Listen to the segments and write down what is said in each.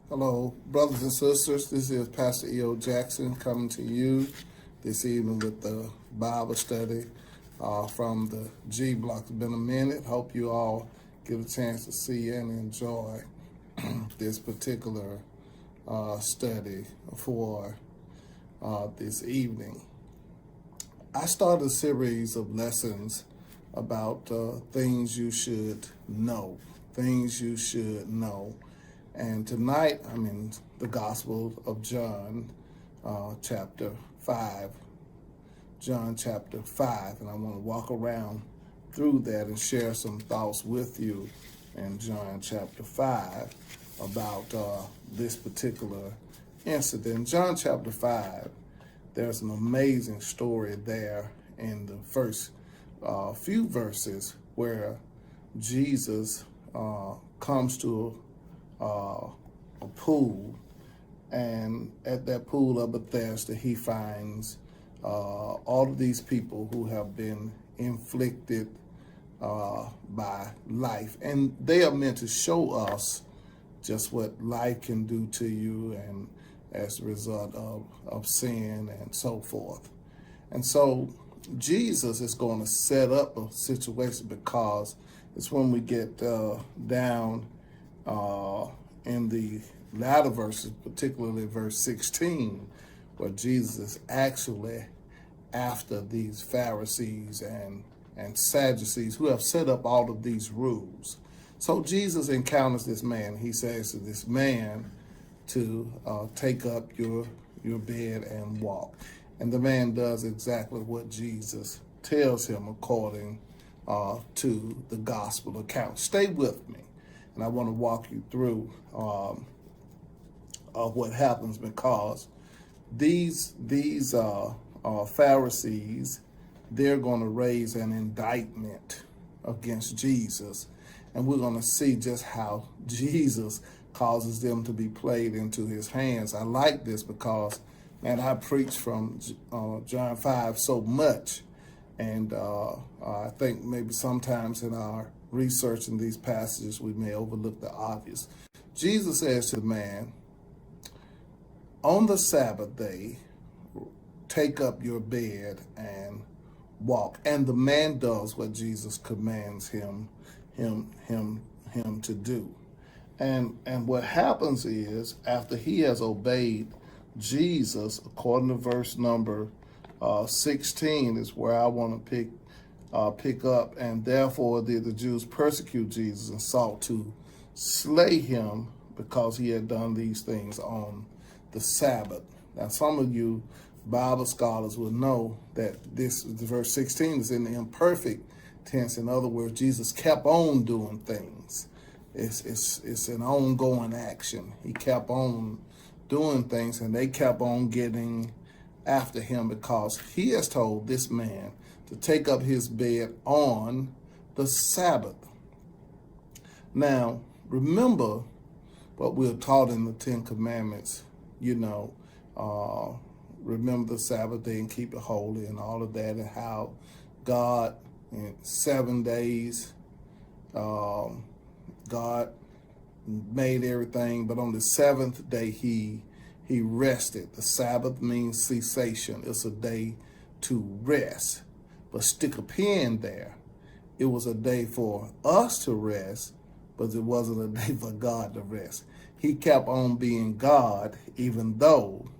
Hello, brothers and sisters. This is Pastor E.O. Jackson coming to you this evening with the Bible study from the G Block. It's been a minute. Hope you all get a chance to see and enjoy this particular study for this evening. I started a series of lessons about things you should know. And tonight I'm in the Gospel of John, chapter 5. John chapter 5. And I want to walk around through that and share some thoughts with you in John chapter 5 about this particular incident. John chapter 5, there's an amazing story there in the first few verses where Jesus comes to a pool, and at that pool of Bethesda he finds all of these people who have been inflicted by life, and they are meant to show us just what life can do to you and as a result of sin and so forth. And so Jesus is going to set up a situation, because it's when we get down in the latter verses, particularly verse 16, where Jesus is actually after these Pharisees and Sadducees who have set up all of these rules. So Jesus encounters this man. He says to this man to take up your bed and walk. And the man does exactly what Jesus tells him according to the gospel account. Stay with me. And I want to walk you through what happens, because these Pharisees, they're going to raise an indictment against Jesus, and we're going to see just how Jesus causes them to be played into his hands. I like this because, man, I preach from John 5 so much, and I think maybe sometimes in our researching these passages we may overlook the obvious. Jesus says to the man, on the Sabbath day, take up your bed and walk. And the man does what Jesus commands him to do. And what happens is, after he has obeyed Jesus, according to verse number 16 is where I want to pick up. And therefore did the Jews persecute Jesus and sought to slay him, because he had done these things on the Sabbath. Now, some of you Bible scholars will know that this verse 16 is in the imperfect tense. In other words, Jesus kept on doing things. It's an ongoing action. He kept on doing things, and they kept on getting after him, because he has told this man to take up his bed on the Sabbath. Now, remember what we're taught in the Ten Commandments, remember the Sabbath day and keep it holy and all of that, and how God in 7 days, God made everything, but on the seventh day he rested. The Sabbath means cessation. It's a day to rest. But stick a pin there. It was a day for us to rest, but it wasn't a day for God to rest. He kept on being God, even though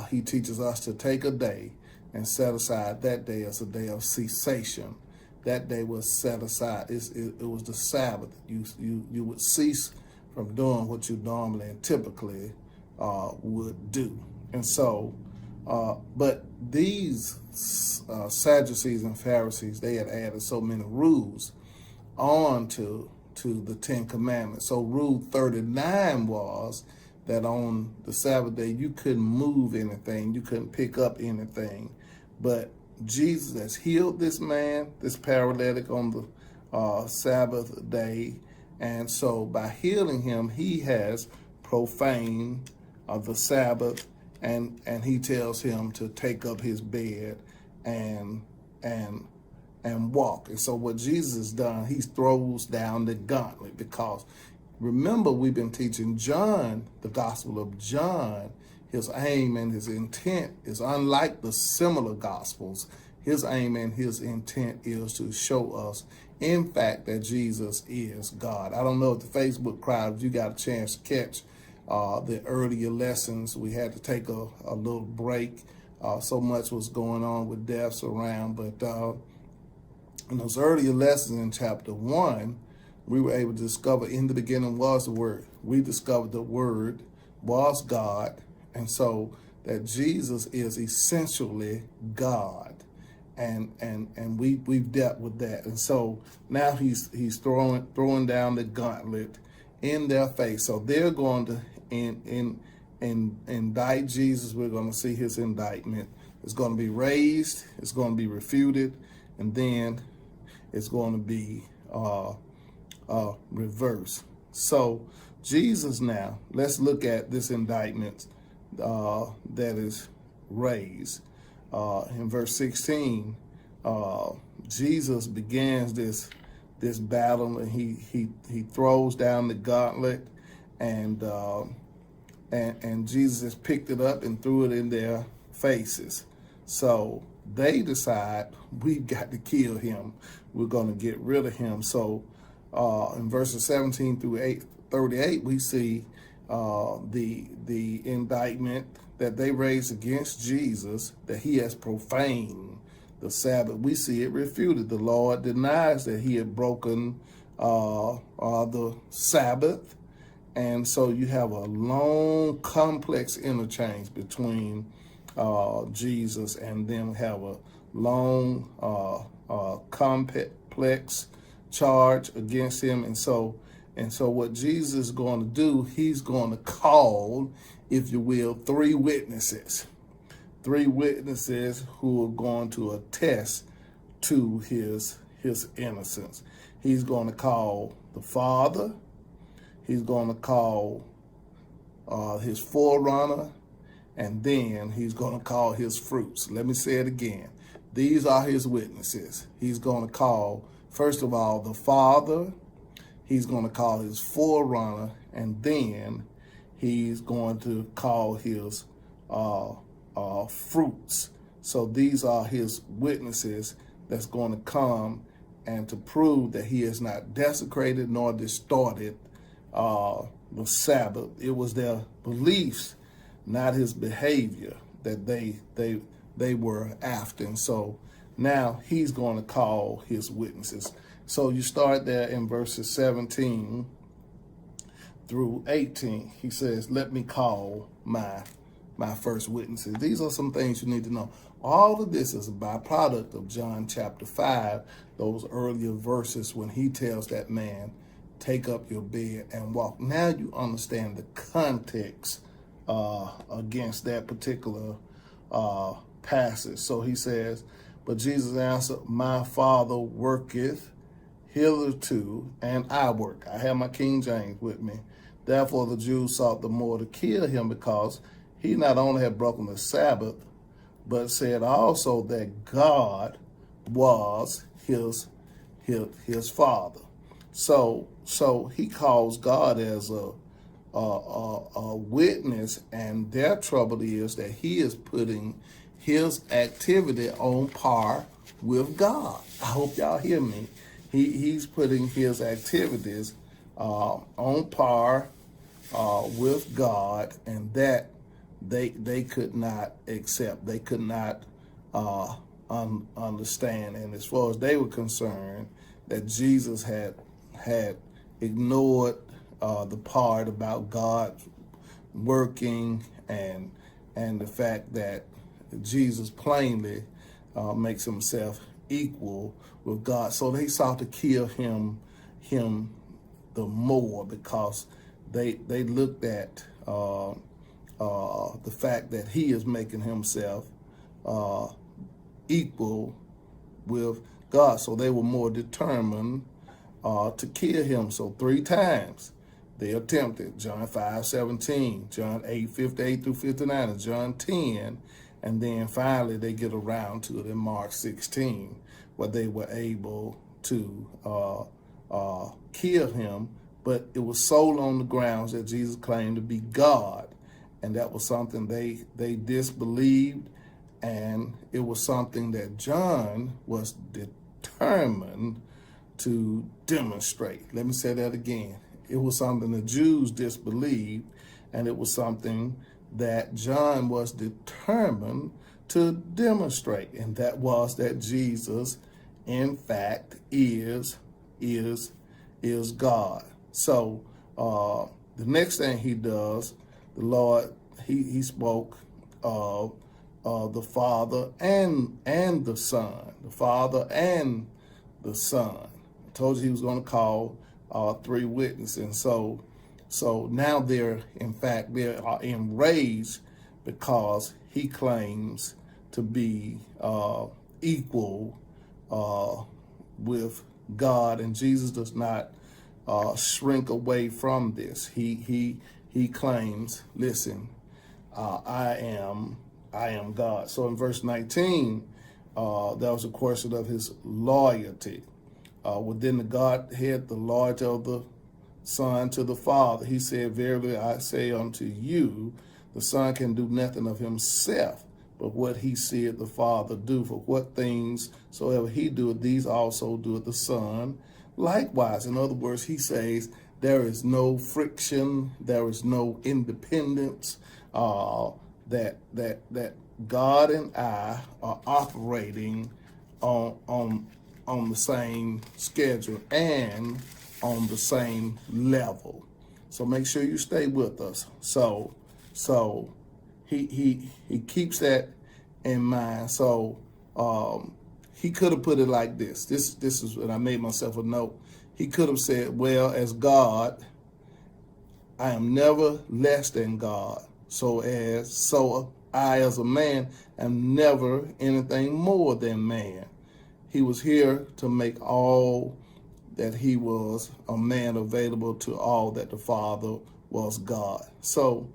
he teaches us to take a day and set aside that day as a day of cessation. That day was set aside. It was the Sabbath. You would cease from doing what you normally and typically would do. And so, but these Sadducees and Pharisees, they had added so many rules on to the Ten Commandments. So rule 39 was that on the Sabbath day, you couldn't move anything, you couldn't pick up anything. But Jesus has healed this man, this paralytic, on the Sabbath day. And so by healing him, he has profaned the Sabbath, and he tells him to take up his bed and walk. And so what Jesus has done, he throws down the gauntlet, because remember, we've been teaching John, the Gospel of John. His aim and his intent is unlike the similar Gospels. His aim and his intent is to show us, in fact, that Jesus is God. I don't know if the Facebook crowd, if you got a chance to catch the earlier lessons. We had to take a little break. So much was going on with deaths around. But in those earlier lessons in chapter 1, we were able to discover in the beginning was the Word. We discovered the Word was God. And so that Jesus is essentially God. And we've dealt with that. And so now he's throwing down the gauntlet in their face. So they're going to indict Jesus. We're going to see his indictment. It's going to be raised, it's going to be refuted, and then it's going to be reversed. So Jesus now, let's look at this indictment that is raised. In verse 16, Jesus begins this battle, and he throws down the gauntlet, and Jesus picked it up and threw it in their faces. So they decide, we've got to kill him. We're going to get rid of him. So in verses 17 through 38, we see the indictment that they raised against Jesus, that he has profaned the Sabbath. We see it refuted. The Lord denies that he had broken the Sabbath. And so you have a long, complex interchange between Jesus and them. Have a long, complex charge against him. And so what Jesus is going to do, he's going to call, if you will, three witnesses who are going to attest to his innocence. He's going to call the Father. He's going to call his forerunner, and then he's going to call his fruits. Let me say it again. These are his witnesses. He's going to call, first of all, the Father. He's going to call his forerunner, and then he's going to call his fruits. So these are his witnesses that's going to come and to prove that he has not desecrated nor distorted the Sabbath. It was their beliefs, not his behavior, that they were after. And so now he's going to call his witnesses. So you start there in verses 17 through 18. He says, let me call my first witnesses. These are some things you need to know. All of this is a byproduct of John chapter 5, those earlier verses when he tells that man, take up your bed and walk. Now you understand the context against that particular passage. So he says, but Jesus answered, my Father worketh hitherto, and I work. I have my King James with me. Therefore the Jews sought the more to kill him, because he not only had broken the Sabbath, but said also that God was his Father. So he calls God as a witness, and their trouble is that he is putting his activity on par with God. I hope y'all hear me. He's putting his activities on par with God, and that they could not accept. They could not understand. And as far as they were concerned, that Jesus had ignored the part about God working, and the fact that Jesus plainly makes himself equal with God. So they sought to kill him the more, because they looked at the fact that he is making himself equal with God. So they were more determined to kill him. So 3 times they attempted. John 5:17, John 8:58 through 59, and John 10. And then finally they get around to it in Mark 16, where they were able to kill him but it was sold on the grounds that Jesus claimed to be God. And that was something they disbelieved, and it was something that John was determined to demonstrate. Let me say that again. It was something the Jews disbelieved, and it was something that John was determined to demonstrate, and that was that Jesus, in fact, is God. So the next thing he does, the Lord, he spoke of the Father and the Son, the Father and the Son. I told you he was going to call three witnesses, and so now they are enraged because he claims to be equal with God, and Jesus does not shrink away from this. He claims, listen, I am God. So in verse 19, that was a question of his loyalty. Within the Godhead, the loyalty of the Son to the Father. He said, verily I say unto you, the Son can do nothing of himself, but what he seeth the Father do. For what things soever he doeth, these also doeth the Son likewise. In other words, he says there is no friction, there is no independence, that God and I are operating on the same schedule and on the same level. So make sure you stay with us. So he keeps that in mind. So he could have put it like this. This is when I made myself a note. He could have said, well, as God, I am never less than God. So I as a man am never anything more than man. He was here to make all that he was a man available to all that the Father was God. So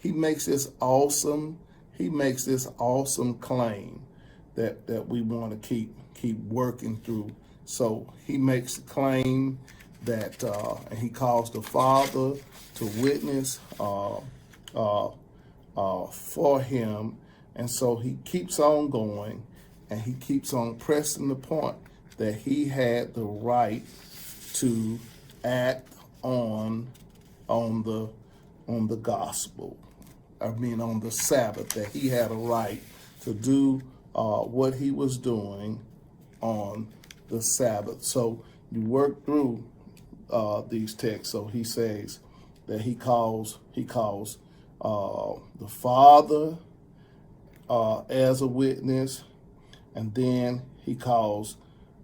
he makes this awesome claim that we want to keep working through. So he makes the claim that and he calls the Father to witness for him, and so he keeps on going, and he keeps on pressing the point that he had the right to act on the gospel. I mean, on the Sabbath, that he had a right to do what he was doing on the Sabbath. So you work through these texts. So he says that he calls the Father as a witness, and then he calls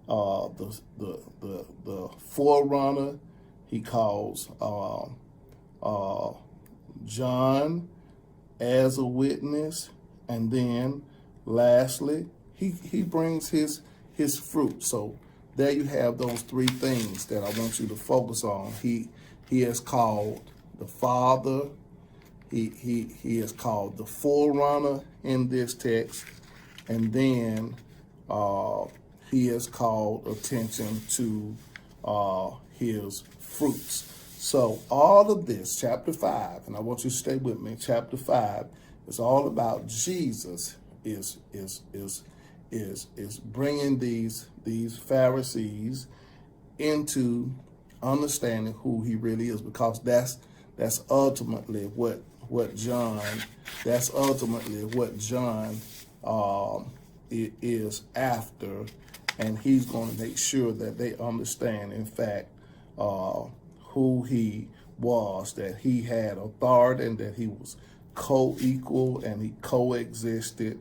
the forerunner. He calls John as a witness, and then lastly he brings his fruit. So there you have those three things that I want you to focus on. He has called the Father. He is called the forerunner in this text, and then he has called attention to his fruits. So all of this, chapter 5, and I want you to stay with me. Chapter 5 is all about Jesus is bringing these Pharisees into understanding who he really is, because that's ultimately what John is after, and he's going to make sure that they understand, in fact, who he was, that he had authority, and that he was co-equal, and he coexisted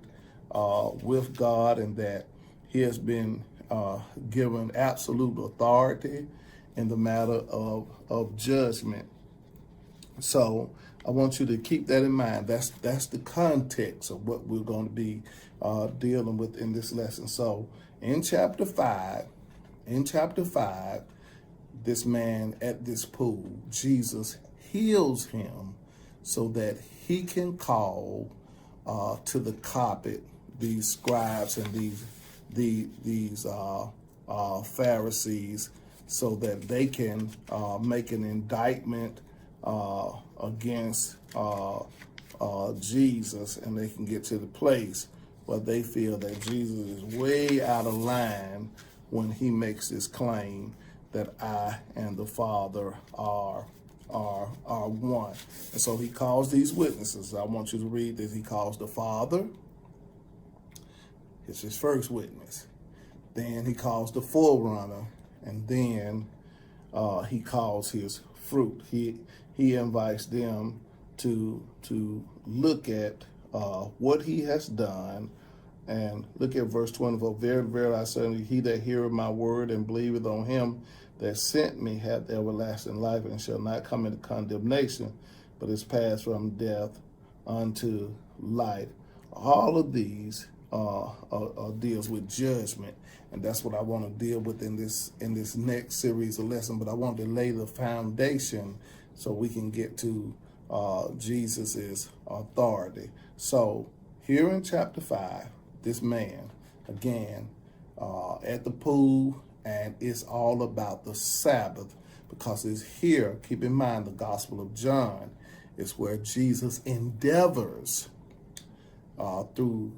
with God, and that he has been given absolute authority in the matter of judgment. So I want you to keep that in mind. That's the context of what we're going to be dealing with in this lesson. So in chapter 5, this man at this pool, Jesus heals him so that he can call to the carpet these scribes and these Pharisees, so that they can make an indictment against Jesus, and they can get to the place where they feel that Jesus is way out of line when he makes this claim that I and the Father are one. And so he calls these witnesses. I want you to read this. He calls the Father. It's his first witness. Then he calls the forerunner, and then he calls his fruit. He invites them to look at what he has done. And look at verse 24. Very, very, I say unto you, he that heareth my word and believeth on him that sent me hath everlasting life, and shall not come into condemnation, but is passed from death unto life. All of these deals with judgment, and that's what I want to deal with in this next series of lessons. But I want to lay the foundation so we can get to Jesus's authority. So here in chapter 5, this man, again, at the pool, and it's all about the Sabbath, because it's here, keep in mind, the Gospel of John is where Jesus endeavors through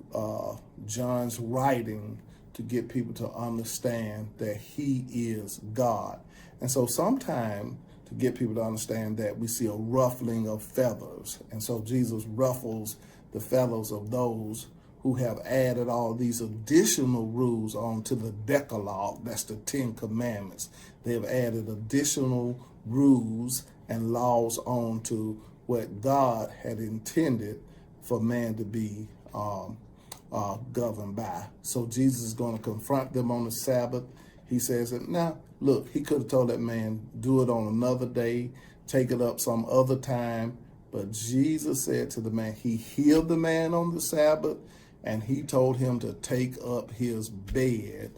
John's writing to get people to understand that he is God. And so sometime to get people to understand that, we see a ruffling of feathers. And so Jesus ruffles the feathers of those who have added all these additional rules onto the Decalogue. That's the 10 Commandments. They have added additional rules and laws onto what God had intended for man to be governed by. So Jesus is going to confront them on the Sabbath. He says that, now, look, he could have told that man, do it on another day, take it up some other time. But Jesus said to the man, he healed the man on the Sabbath, and he told him to take up his bed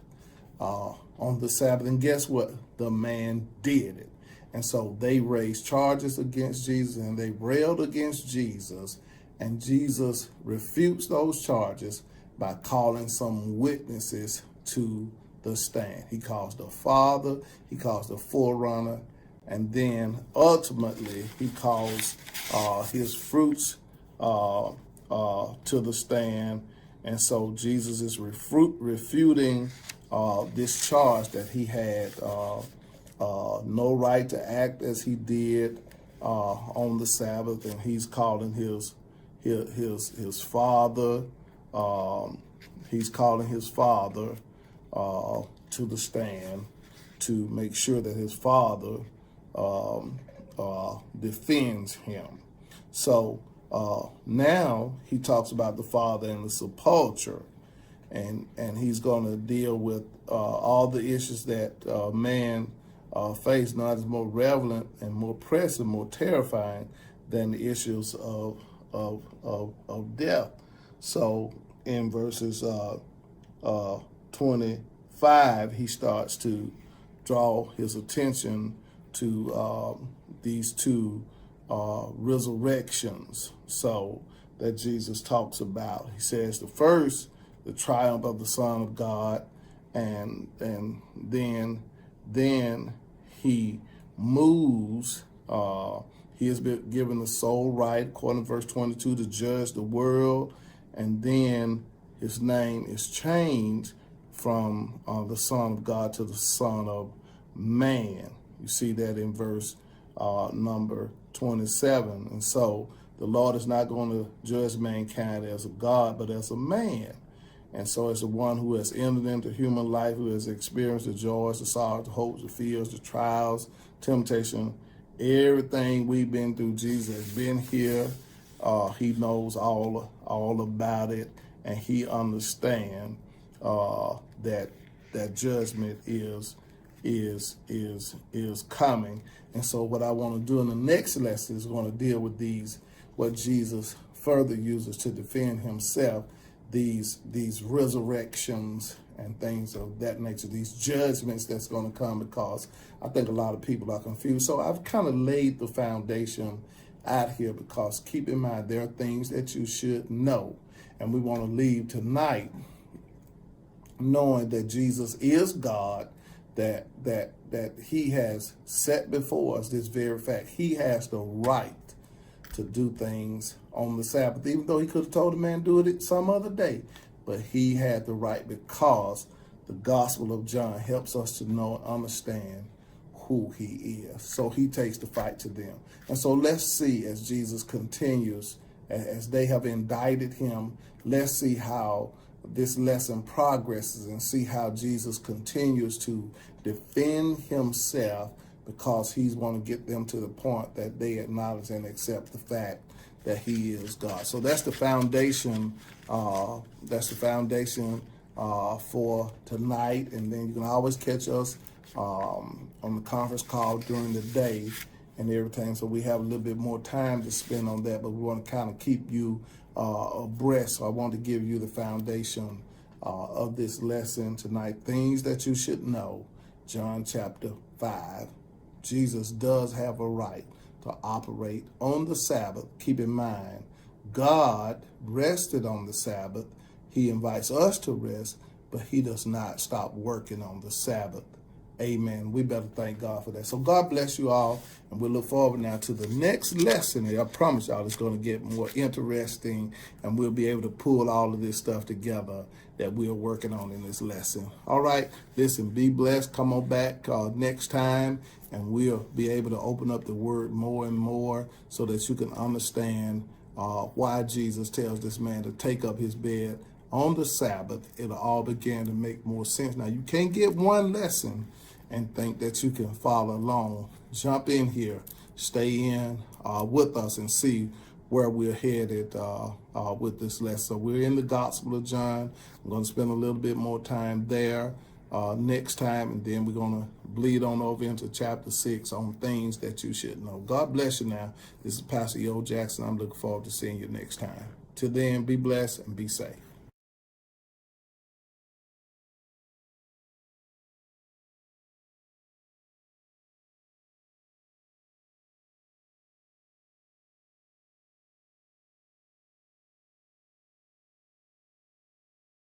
on the Sabbath. And guess what? The man did it. And so they raised charges against Jesus, and they railed against Jesus. And Jesus refutes those charges by calling some witnesses to the stand. He calls the Father, he calls the forerunner, and then ultimately he calls his fruits to the stand. And so Jesus is refuting this charge that he had no right to act as he did on the Sabbath, and he's calling his father. He's calling his father to the stand to make sure that his father defends him. So now he talks about the Father and the sepulcher, and he's going to deal with all the issues that man face. Not as more relevant and more pressing, more terrifying than the issues of death. So in verses 25, he starts to draw his attention to these two resurrections, so that Jesus talks about. He says the first, the triumph of the Son of God, and then he moves. He has been given the sole right, according to verse 22, to judge the world, and then his name is changed from the Son of God to the Son of Man. You see that in verse number 27. And so the Lord is not going to judge mankind as a God, but as a man. And so as the one who has entered into human life, who has experienced the joys, the sorrows, the hopes, the fears, the trials, temptation, everything we've been through, Jesus has been here. He knows all about it, and he understands that judgment is coming. And so what I want to do in the next lesson is going to deal with these, what Jesus further uses to defend himself, these resurrections and things of that nature, these judgments that's going to come, because I think a lot of people are confused. So I've kind of laid the foundation out here, because keep in mind, there are things that you should know. And we want to leave tonight knowing that Jesus is God, that he has set before us, this very fact. He has the right to do things on the Sabbath, even though he could have told the man do it some other day. But he had the right because the Gospel of John helps us to know and understand who he is. So he takes the fight to them. And so let's see, as Jesus continues, as they have indicted him, let's see how this lesson progresses and see how Jesus continues to defend himself, because he's going to get them to the point that they acknowledge and accept the fact that he is God. So that's the foundation. For tonight. And then you can always catch us on the conference call during the day and everything. So we have a little bit more time to spend on that, but we want to kind of keep you abreast. So I want to give you the foundation of this lesson tonight. Things that you should know. John chapter 5. Jesus does have a right to operate on the Sabbath. Keep in mind, God rested on the Sabbath. He invites us to rest, but he does not stop working on the Sabbath. Amen. We better thank God for that. So God bless you all, and we'll look forward now to the next lesson. And I promise y'all it's going to get more interesting, and we'll be able to pull all of this stuff together that we're working on in this lesson. All right, listen, be blessed. Come on back next time, and we'll be able to open up the word more and more so that you can understand why Jesus tells this man to take up his bed on the Sabbath. It'll all begin to make more sense. Now, you can't get one lesson and think that you can follow along. Jump in here, stay in with us, and see where we're headed with this lesson. So we're in the Gospel of John. I'm going to spend a little bit more time there next time, and then we're going to bleed on over into chapter 6 on things that you should know. God bless you now. This is Pastor E.O. Jackson. I'm looking forward to seeing you next time. Till then, be blessed and be safe.